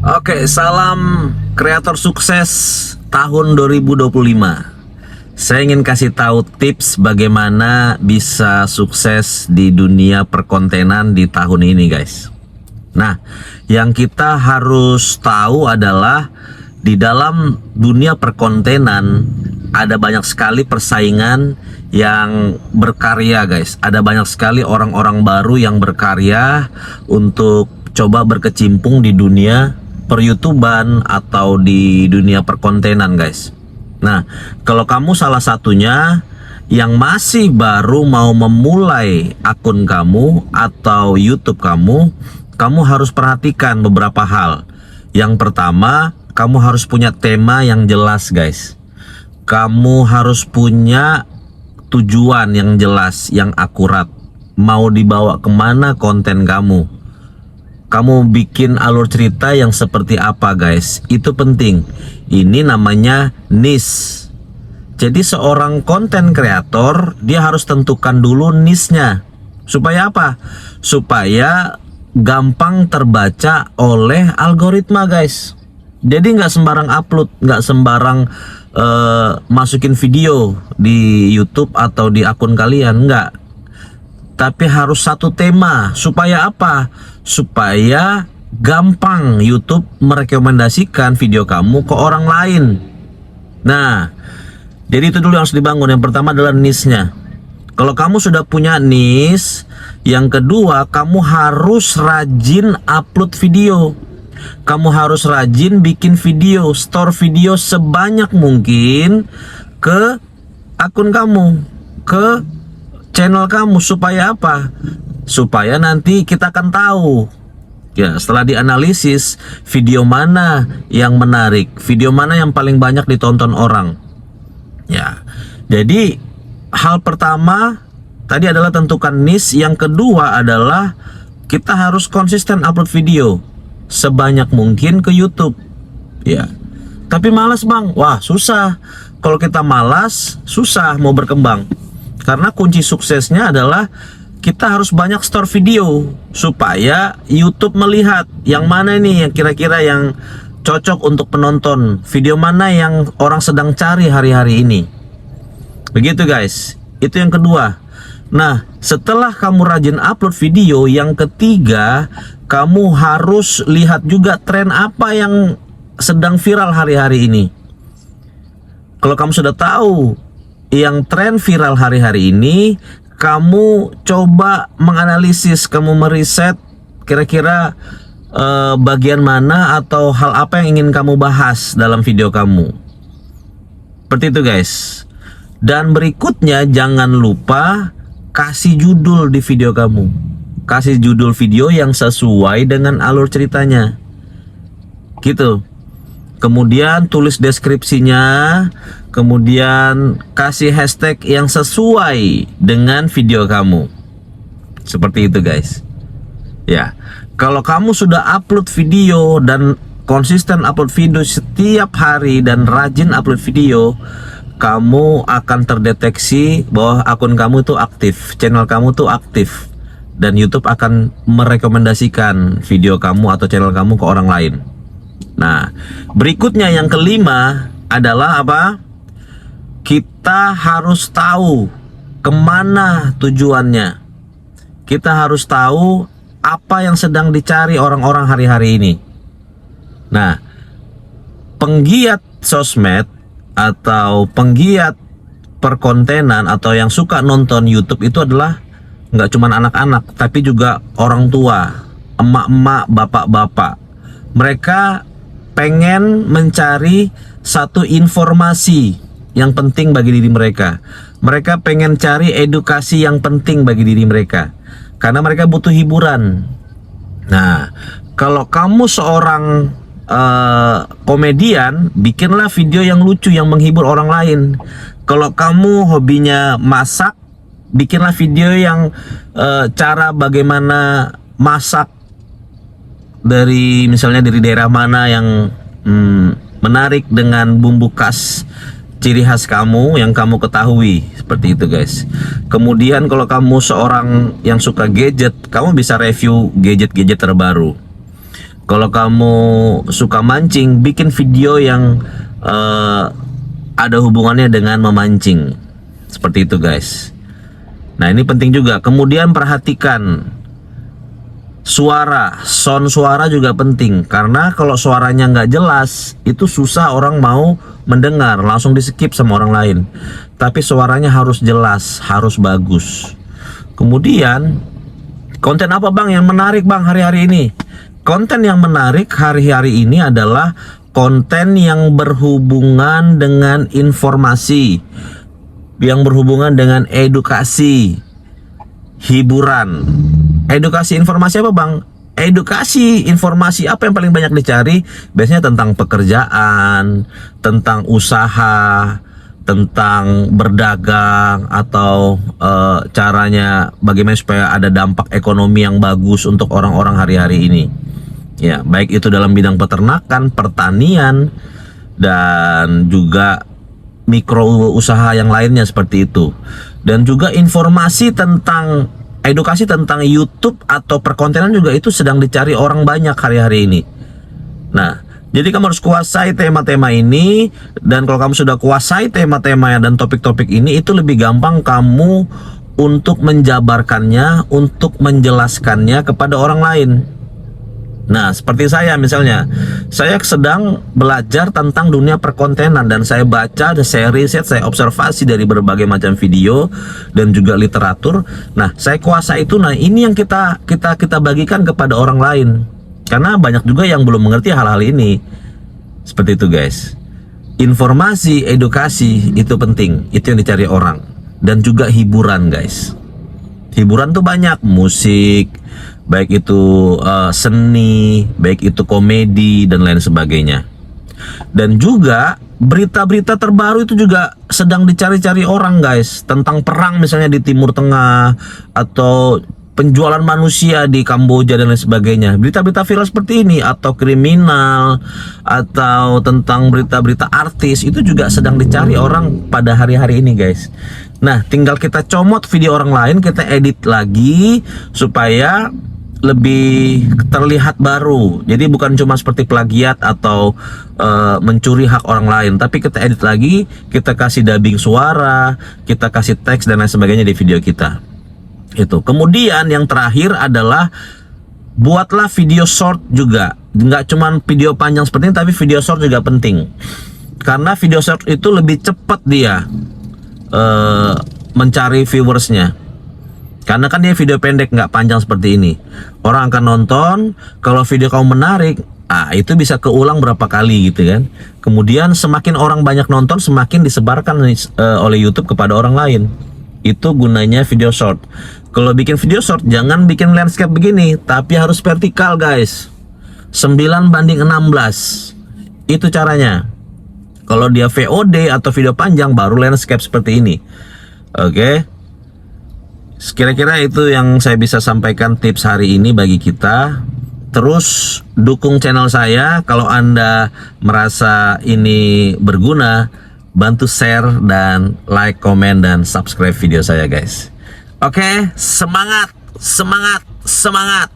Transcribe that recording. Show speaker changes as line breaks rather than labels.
Oke, salam kreator sukses tahun 2025. Saya ingin kasih tahu tips bagaimana bisa sukses di dunia perkontenan di tahun ini, guys. Nah, yang kita harus tahu adalah di dalam dunia perkontenan ada banyak sekali persaingan yang berkarya, guys. Ada banyak sekali orang-orang baru yang berkarya untuk coba berkecimpung di dunia per-YouTuban atau di dunia perkontenan, guys. Nah, kalau kamu salah satunya yang masih baru mau memulai akun kamu atau YouTube kamu harus perhatikan beberapa hal. Yang pertama, kamu harus punya tema yang jelas, guys. Kamu harus punya tujuan yang jelas, yang akurat. Mau dibawa kemana konten kamu? Kamu bikin alur cerita yang seperti apa, guys? Itu penting. Ini namanya niche. Jadi seorang konten kreator dia harus tentukan dulu niche-nya. Supaya apa? Supaya gampang terbaca oleh algoritma, guys. Jadi nggak sembarang upload, nggak sembarang masukin video di YouTube atau di akun kalian, nggak. Tapi harus satu tema. Supaya apa? Supaya gampang YouTube merekomendasikan video kamu ke orang lain. Nah, jadi itu dulu yang harus dibangun. Yang pertama adalah niche-nya. Kalau kamu sudah punya niche, yang kedua kamu harus rajin upload video. Kamu harus rajin bikin video, store video sebanyak mungkin ke akun kamu, ke channel kamu. Supaya apa? Supaya nanti kita akan tahu ya, setelah dianalisis video mana yang menarik, video mana yang paling banyak ditonton orang. Ya, jadi hal pertama tadi adalah tentukan niche. Yang kedua adalah kita harus konsisten upload video sebanyak mungkin ke YouTube. Ya, tapi malas, Bang. Wah, susah. Kalau kita malas, susah mau berkembang. Karena kunci suksesnya adalah kita harus banyak store video supaya YouTube melihat yang mana nih yang kira-kira yang cocok untuk penonton, video mana yang orang sedang cari hari-hari ini. Begitu, guys. Itu yang kedua. Nah, setelah kamu rajin upload video, yang ketiga kamu harus lihat juga tren apa yang sedang viral hari-hari ini. Kalau kamu sudah tahu yang tren viral hari-hari ini, kamu coba menganalisis, kamu meriset kira-kira bagian mana atau hal apa yang ingin kamu bahas dalam video kamu. Seperti itu, guys. Dan berikutnya jangan lupa kasih judul di video kamu. Kasih judul video yang sesuai dengan alur ceritanya. Gitu. Kemudian tulis deskripsinya, kemudian kasih hashtag yang sesuai dengan video kamu. Seperti itu, guys. Ya, kalau kamu sudah upload video dan konsisten upload video setiap hari dan rajin upload video, kamu akan terdeteksi bahwa akun kamu itu aktif, channel kamu tuh aktif, dan YouTube akan merekomendasikan video kamu atau channel kamu ke orang lain. Nah, berikutnya yang kelima adalah apa? Kita harus tahu kemana tujuannya. Kita harus tahu apa yang sedang dicari orang-orang hari-hari ini. Nah, penggiat sosmed atau penggiat perkontenan atau yang suka nonton YouTube itu adalah nggak cuma anak-anak, tapi juga orang tua, emak-emak, bapak-bapak. Mereka pengen mencari satu informasi yang penting bagi diri mereka. Mereka pengen cari edukasi yang penting bagi diri mereka, karena mereka butuh hiburan. Nah, kalau kamu seorang komedian, bikinlah video yang lucu yang menghibur orang lain. Kalau kamu hobinya masak, bikinlah video yang cara bagaimana masak dari misalnya dari daerah mana yang menarik dengan bumbu khas ciri khas kamu yang kamu ketahui. Seperti itu, guys. Kemudian kalau kamu seorang yang suka gadget, kamu bisa review gadget-gadget terbaru. Kalau kamu suka mancing, bikin video yang ada hubungannya dengan memancing. Seperti itu guys. Nah ini penting juga. Kemudian perhatikan suara, sound suara juga penting. Karena kalau suaranya nggak jelas, itu susah orang mau mendengar, langsung di skip sama orang lain. Tapi suaranya harus jelas, harus bagus. Kemudian konten apa bang yang menarik bang hari-hari ini? Konten yang menarik hari-hari ini adalah konten yang berhubungan dengan informasi, yang berhubungan dengan edukasi, hiburan. Edukasi informasi apa bang? Edukasi informasi apa yang paling banyak dicari? Biasanya tentang pekerjaan, tentang usaha, tentang berdagang, atau caranya bagaimana supaya ada dampak ekonomi yang bagus untuk orang-orang hari-hari ini. Ya, baik itu dalam bidang peternakan, pertanian, dan juga mikro usaha yang lainnya seperti itu. Dan juga informasi tentang edukasi tentang YouTube atau perkontenan juga itu sedang dicari orang banyak hari-hari ini. Nah, jadi kamu harus kuasai tema-tema ini. Dan kalau kamu sudah kuasai tema-tema dan topik-topik ini, itu lebih gampang kamu untuk menjabarkannya, untuk menjelaskannya kepada orang lain. Nah, seperti saya misalnya, saya sedang belajar tentang dunia perkontenan dan saya baca, saya riset, saya observasi dari berbagai macam video dan juga literatur. Nah, saya kuasa itu. Nah, ini yang kita bagikan kepada orang lain. Karena banyak juga yang belum mengerti hal-hal ini. Seperti itu, guys. Informasi, edukasi itu penting. Itu yang dicari orang. Dan juga hiburan, guys. Hiburan tuh banyak, musik, baik itu seni, baik itu komedi dan lain sebagainya. Dan juga berita-berita terbaru itu juga sedang dicari-cari orang guys, tentang perang misalnya di Timur Tengah, atau penjualan manusia di Kamboja dan lain sebagainya. Berita-berita viral seperti ini, atau kriminal, atau tentang berita-berita artis, itu juga sedang dicari orang pada hari-hari ini guys. Nah, tinggal kita comot video orang lain, kita edit lagi supaya lebih terlihat baru. Jadi bukan cuma seperti plagiat atau mencuri hak orang lain, tapi kita edit lagi, kita kasih dubbing suara, kita kasih teks dan lain sebagainya di video kita. Itu. Kemudian yang terakhir adalah buatlah video short juga. Nggak cuma video panjang seperti ini, tapi video short juga penting. Karena video short itu lebih cepat dia mencari viewersnya. Karena kan dia video pendek, nggak panjang seperti ini. Orang akan nonton. Kalau video kamu menarik, itu bisa keulang berapa kali gitu kan. Kemudian semakin orang banyak nonton, semakin disebarkan oleh YouTube kepada orang lain. Itu gunanya video short. Kalau bikin video short, jangan bikin landscape begini, tapi harus vertikal guys. 9:16. Itu caranya. Kalau dia VOD atau video panjang, baru landscape seperti ini. Oke. Kira-kira itu yang saya bisa sampaikan tips hari ini bagi kita. Terus dukung channel saya. Kalau Anda merasa ini berguna, bantu share dan like, komen, dan subscribe video saya guys. Oke, semangat, semangat, semangat.